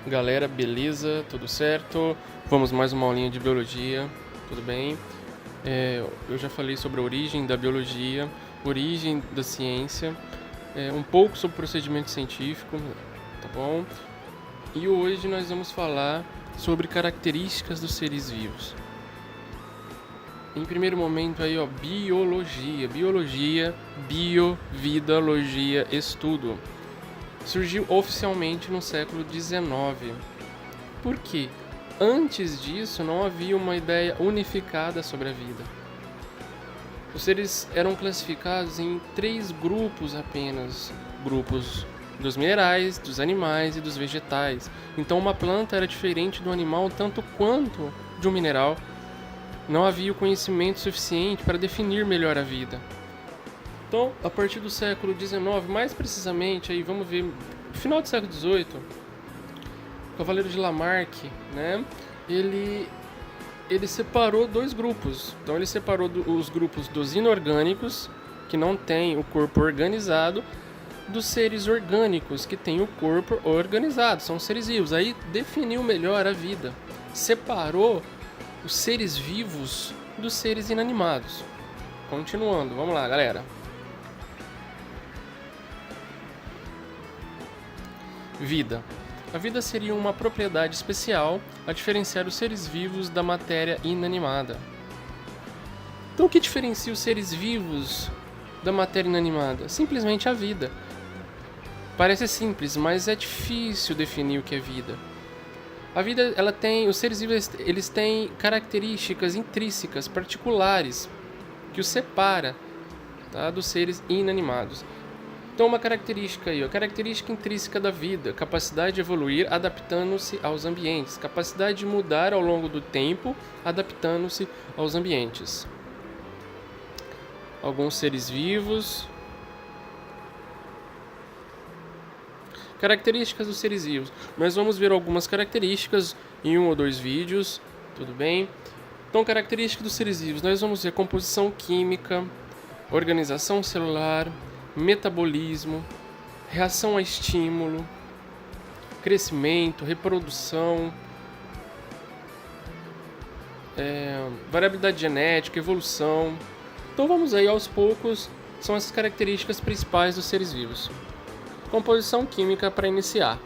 Galera, beleza? Tudo certo? Vamos mais uma aulinha de biologia, tudo bem? Eu já falei sobre a origem da biologia, origem da ciência, um pouco sobre o procedimento científico, tá bom? E hoje nós vamos falar sobre características dos seres vivos. Em primeiro momento aí, biologia, bio, vida, logia, estudo. Surgiu oficialmente no século XIX. Por quê? Antes disso não havia uma ideia unificada sobre a vida. Os seres eram classificados em 3 grupos apenas: grupos dos minerais, dos animais e dos vegetais. Então uma planta era diferente do animal tanto quanto de um mineral. Não havia o conhecimento suficiente para definir melhor a vida. Então, a partir do século XIX, mais precisamente, aí vamos ver, no final do século XVIII, o Cavaleiro de Lamarck, né, ele separou 2 grupos. Então, ele separou os grupos dos inorgânicos, que não têm o corpo organizado, dos seres orgânicos, que têm o corpo organizado, são seres vivos. Aí definiu melhor a vida, separou os seres vivos dos seres inanimados. Continuando, vamos lá, galera. Vida. A vida seria uma propriedade especial a diferenciar os seres vivos da matéria inanimada. Então, o que diferencia os seres vivos da matéria inanimada? Simplesmente a vida. Parece simples, mas é difícil definir o que é vida. A vida, os seres vivos, eles têm características intrínsecas, particulares, que os separa, tá, dos seres inanimados. Então, uma característica aí, a característica intrínseca da vida: capacidade de evoluir adaptando-se aos ambientes, capacidade de mudar ao longo do tempo adaptando-se aos ambientes. Alguns seres vivos. Características dos seres vivos. Nós vamos ver algumas características em 1 ou 2 vídeos, tudo bem? Então, características dos seres vivos. Nós vamos ver composição química, organização celular, metabolismo, reação a estímulo, crescimento, reprodução, variabilidade genética, evolução. Então vamos aí aos poucos, são essas características principais dos seres vivos. Composição química para iniciar.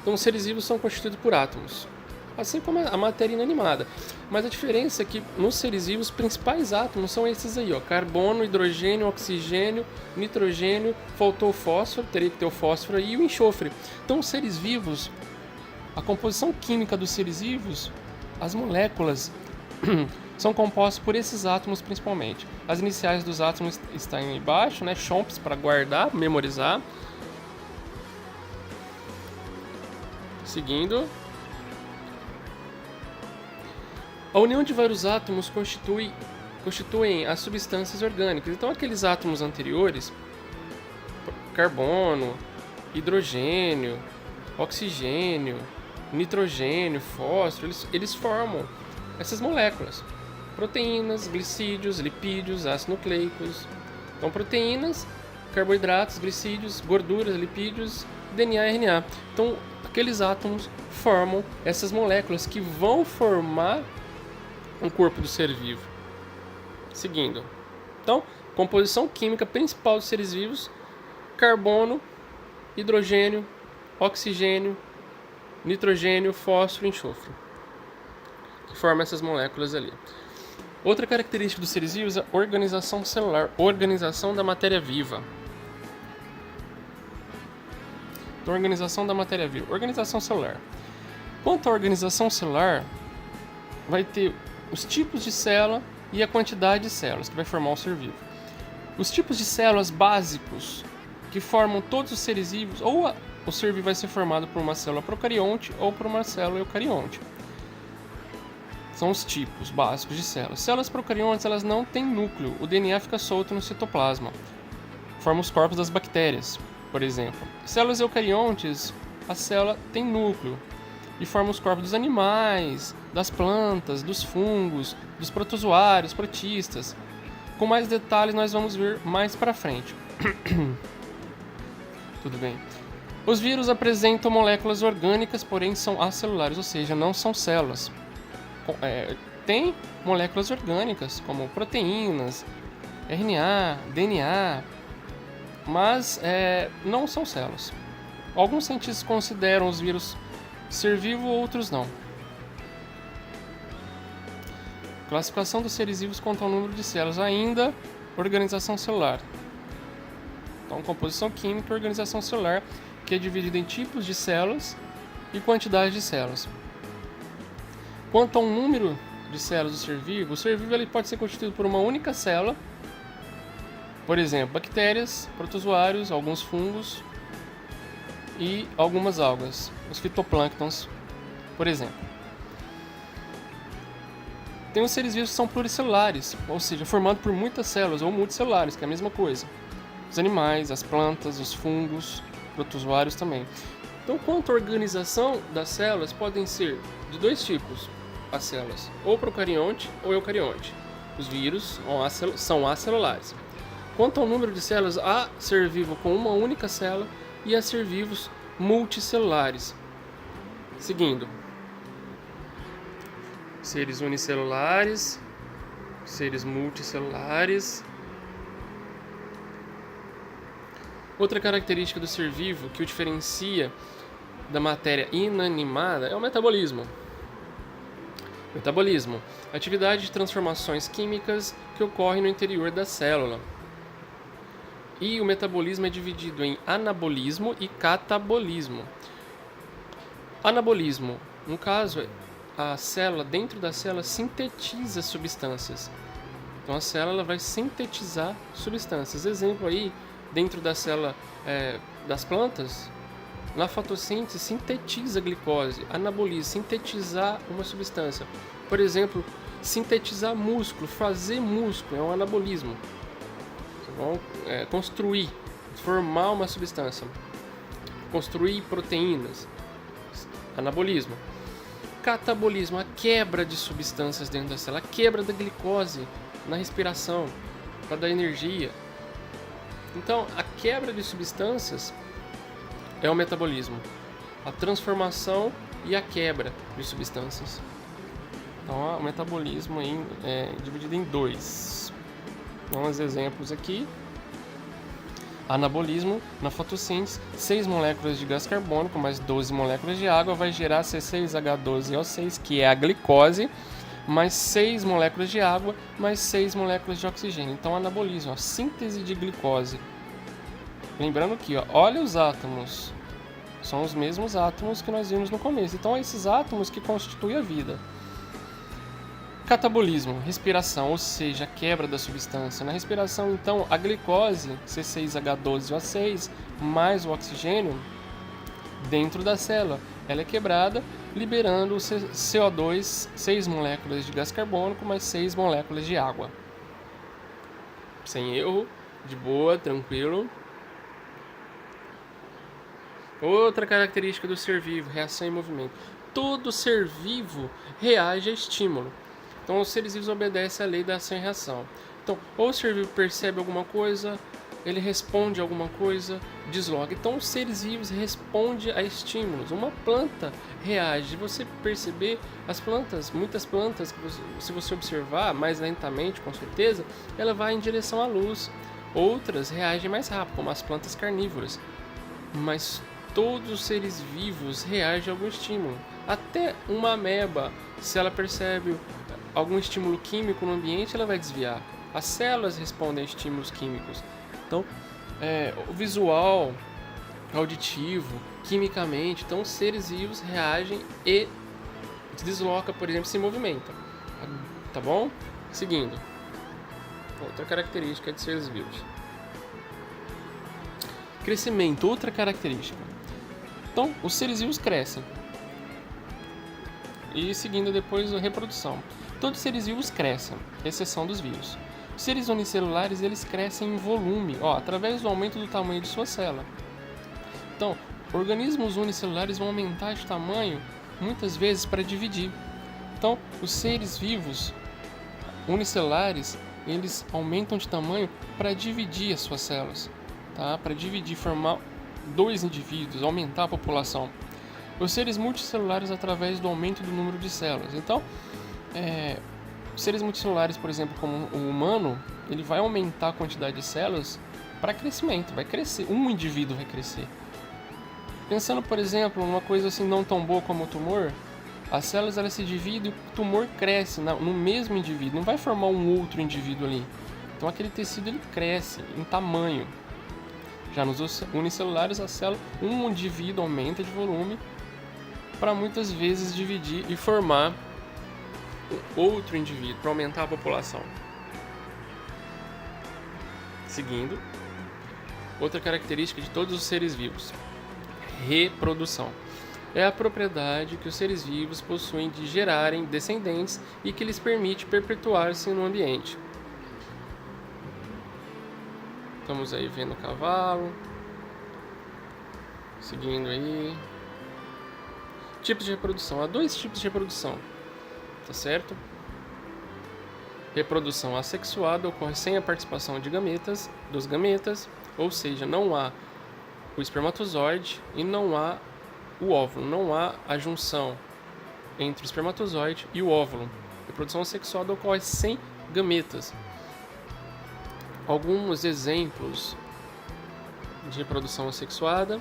Então os seres vivos são constituídos por átomos, assim como a matéria inanimada. Mas a diferença é que nos seres vivos os principais átomos são esses aí, carbono, hidrogênio, oxigênio, nitrogênio, faltou o fósforo, teria que ter o fósforo aí, e o enxofre. Então os seres vivos, a composição química dos seres vivos, as moléculas são compostas por esses átomos principalmente. As iniciais dos átomos estão aí embaixo, né, chomps para guardar, memorizar. Seguindo. A união de vários átomos constituem as substâncias orgânicas. Então, aqueles átomos anteriores, carbono, hidrogênio, oxigênio, nitrogênio, fósforo, eles formam essas moléculas. Proteínas, glicídios, lipídios, ácidos nucleicos. Então, proteínas, carboidratos, glicídios, gorduras, lipídios, DNA e RNA. Então, aqueles átomos formam essas moléculas que vão formar um corpo do ser vivo. Seguindo. Então, composição química principal dos seres vivos: carbono, hidrogênio, oxigênio, nitrogênio, fósforo e enxofre, que formam essas moléculas ali. Outra característica dos seres vivos é a organização celular, organização da matéria viva. Então, organização da matéria viva, organização celular. Quanto à organização celular, vai ter os tipos de célula e a quantidade de células que vai formar o ser vivo. Os tipos de células básicos que formam todos os seres vivos, ou o ser vivo vai ser formado por uma célula procarionte ou por uma célula eucarionte. São os tipos básicos de células. Células procariontes, elas não têm núcleo, o DNA fica solto no citoplasma. Forma os corpos das bactérias, por exemplo. Células eucariontes, a célula tem núcleo e forma os corpos dos animais, das plantas, dos fungos, dos protozoários, protistas. Com mais detalhes nós vamos ver mais para frente. Tudo bem. Os vírus apresentam moléculas orgânicas, porém são acelulares, ou seja, não são células. Tem moléculas orgânicas, como proteínas, RNA, DNA, mas não são células. Alguns cientistas consideram os vírus ser vivo, outros não. Classificação dos seres vivos quanto ao número de células, ainda organização celular. Então, composição química e organização celular, que é dividida em tipos de células e quantidade de células. Quanto ao número de células do ser vivo, o ser vivo ele pode ser constituído por uma única célula, por exemplo, bactérias, protozoários, alguns fungos e algumas algas, os fitoplânctons, por exemplo. Tem os seres vivos que são pluricelulares, ou seja, formados por muitas células, ou multicelulares, que é a mesma coisa. Os animais, as plantas, os fungos, protozoários também. Então, quanto à organização das células, podem ser de dois tipos as células, ou procarionte ou eucarionte. Os vírus são acelulares. Quanto ao número de células, há ser vivo com uma única célula e há ser vivos multicelulares. Seguindo. Seres unicelulares, seres multicelulares. Outra característica do ser vivo que o diferencia da matéria inanimada é o metabolismo. Metabolismo, atividade de transformações químicas que ocorrem no interior da célula. E o metabolismo é dividido em anabolismo e catabolismo. Anabolismo, no caso, a célula, dentro da célula, sintetiza substâncias. Então a célula vai sintetizar substâncias. Exemplo aí, dentro da célula das plantas, na fotossíntese sintetiza glicose, anaboliza, sintetizar uma substância. Por exemplo, sintetizar músculo, fazer músculo, é um anabolismo. Vão construir, formar uma substância, construir proteínas, anabolismo. Catabolismo, a quebra de substâncias dentro da célula, a quebra da glicose na respiração para dar energia. Então, a quebra de substâncias é o metabolismo, a transformação e a quebra de substâncias. Então, o metabolismo aí é dividido em dois. Uns exemplos aqui. Anabolismo, na fotossíntese, 6 moléculas de gás carbônico mais 12 moléculas de água vai gerar C6H12O6, que é a glicose, mais 6 moléculas de água, mais 6 moléculas de oxigênio. Então, anabolismo, a síntese de glicose. Lembrando que, olha os átomos, são os mesmos átomos que nós vimos no começo. Então, esses átomos que constituem a vida. Catabolismo, respiração, ou seja, a quebra da substância. Na respiração, então, a glicose, C6H12O6, mais o oxigênio, dentro da célula, ela é quebrada, liberando o CO2, 6 moléculas de gás carbônico, mais 6 moléculas de água. Sem erro, de boa, tranquilo. Outra característica do ser vivo, reação em movimento. Todo ser vivo reage a estímulo. Então, os seres vivos obedecem à lei da ação e reação. Então, ou o ser vivo percebe alguma coisa, ele responde a alguma coisa, desloca. Então, os seres vivos respondem a estímulos. Uma planta reage. Se você perceber, as plantas, muitas plantas, se você observar mais lentamente, com certeza, ela vai em direção à luz. Outras reagem mais rápido, como as plantas carnívoras. Mas todos os seres vivos reagem a algum estímulo. Até uma ameba, se ela percebe algum estímulo químico no ambiente, ela vai desviar. As células respondem a estímulos químicos. Então, o visual, auditivo, quimicamente, então os seres vivos reagem e deslocam, por exemplo, se movimentam. Tá bom? Seguindo. Outra característica de seres vivos. Crescimento, outra característica. Então, os seres vivos crescem. E seguindo depois a reprodução. Todos os seres vivos crescem, exceção dos vírus. Os seres unicelulares, eles crescem em volume, através do aumento do tamanho de sua célula. Então, organismos unicelulares vão aumentar de tamanho, muitas vezes, para dividir. Então, os seres vivos unicelulares, eles aumentam de tamanho para dividir as suas células, tá? Para dividir, formar dois indivíduos, aumentar a população. Os seres multicelulares através do aumento do número de células. Então, seres multicelulares, por exemplo, como o humano, ele vai aumentar a quantidade de células para crescimento, vai crescer, um indivíduo vai crescer. Pensando, por exemplo, numa coisa assim não tão boa como o tumor, as células elas se dividem e o tumor cresce no mesmo indivíduo, não vai formar um outro indivíduo ali. Então aquele tecido ele cresce em tamanho. Já nos unicelulares, a célula, um indivíduo aumenta de volume para muitas vezes dividir e formar outro indivíduo, para aumentar a população. Seguindo, outra característica de todos os seres vivos: reprodução. É a propriedade que os seres vivos possuem de gerarem descendentes e que lhes permite perpetuar-se no ambiente. Estamos aí vendo o cavalo. Seguindo aí. Tipos de reprodução. Há dois tipos de reprodução. Tá certo? Reprodução assexuada ocorre sem a participação dos gametas, ou seja, não há o espermatozoide e não há o óvulo, não há a junção entre o espermatozoide e o óvulo. Reprodução assexuada ocorre sem gametas. Alguns exemplos de reprodução assexuada: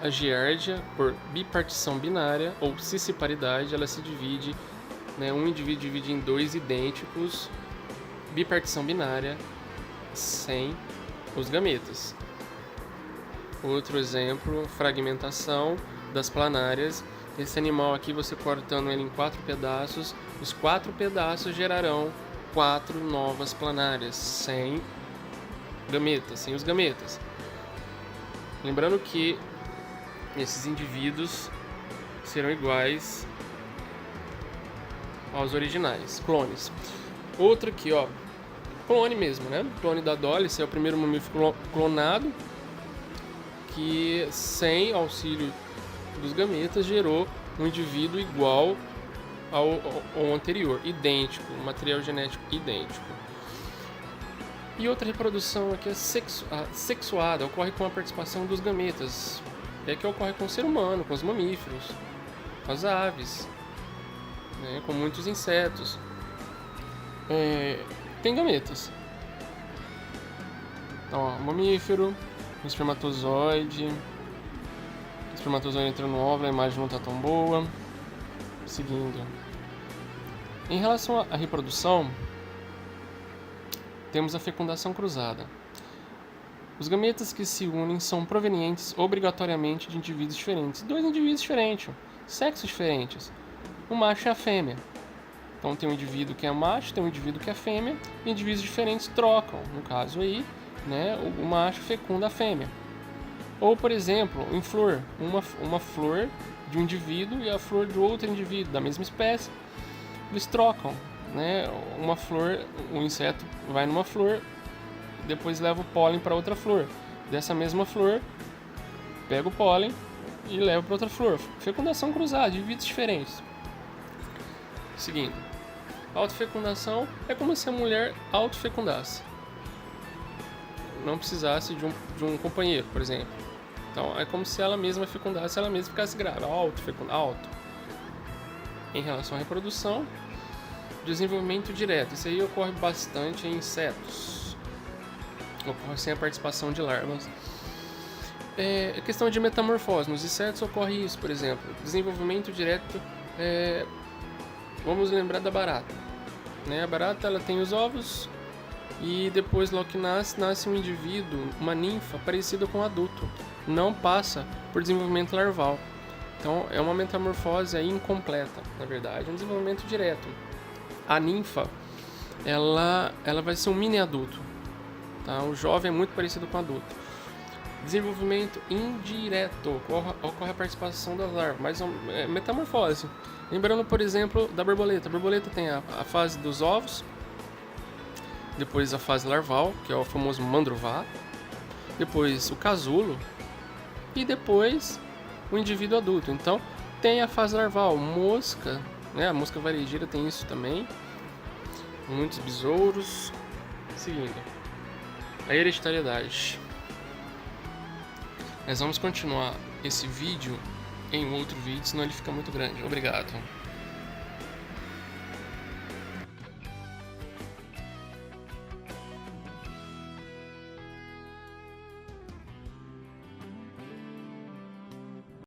a giardia, por bipartição binária ou cisciparidade, ela se divide, um indivíduo divide em dois idênticos, bipartição binária, sem os gametas. Outro exemplo, fragmentação das planárias. Esse animal aqui, você cortando ele em 4 pedaços, os 4 pedaços gerarão 4 novas planárias, sem os gametas. Lembrando que esses indivíduos serão iguais aos originais, clones. Outro aqui, clone mesmo, Clone da Dolly, esse é o primeiro mamífero clonado, que sem auxílio dos gametas gerou um indivíduo igual ao anterior, idêntico, material genético idêntico. E outra reprodução aqui é sexuada, ocorre com a participação dos gametas, que ocorre com o ser humano, com os mamíferos, com as aves, com muitos insetos. Tem gametas. Então, mamífero, espermatozoide. O espermatozoide entra no óvulo, a imagem não está tão boa. Seguindo. Em relação à reprodução, temos a fecundação cruzada. Os gametas que se unem são provenientes obrigatoriamente de indivíduos diferentes. Dois indivíduos diferentes, sexos diferentes. O macho e a fêmea. Então tem um indivíduo que é macho, tem um indivíduo que é fêmea, e indivíduos diferentes trocam. No caso aí, o macho fecunda a fêmea. Ou, por exemplo, em flor, uma flor de um indivíduo e a flor de outro indivíduo da mesma espécie, eles trocam, Uma flor, um inseto vai numa flor, depois leva o pólen para outra flor. Dessa mesma flor, pega o pólen e leva para outra flor. Fecundação cruzada, indivíduos diferentes. Seguindo. Autofecundação é como se a mulher autofecundasse. Não precisasse de um companheiro, por exemplo. Então, é como se ela mesma fecundasse, ela mesma ficasse grávida. Auto. Em relação à reprodução, desenvolvimento direto. Isso aí ocorre bastante em insetos. Ocorre sem a participação de larvas. É questão de metamorfose. Nos insetos ocorre isso, por exemplo. Desenvolvimento direto. Vamos lembrar da barata. A barata ela tem os ovos e depois, logo que nasce um indivíduo, uma ninfa parecida com um adulto. Não passa por desenvolvimento larval. Então é uma metamorfose aí incompleta, na verdade, um desenvolvimento direto. A ninfa, ela vai ser um mini adulto. Tá? O jovem é muito parecido com o adulto. Desenvolvimento indireto, ocorre a participação das larvas, mas é metamorfose. Lembrando, por exemplo, da borboleta. A borboleta tem a fase dos ovos, depois a fase larval, que é o famoso mandruvá, depois o casulo e depois o indivíduo adulto. Então, tem a fase larval. Mosca, a mosca varejeira tem isso também. Muitos besouros. Seguindo. A hereditariedade. Nós vamos continuar esse vídeo em outro vídeo, senão ele fica muito grande. Obrigado.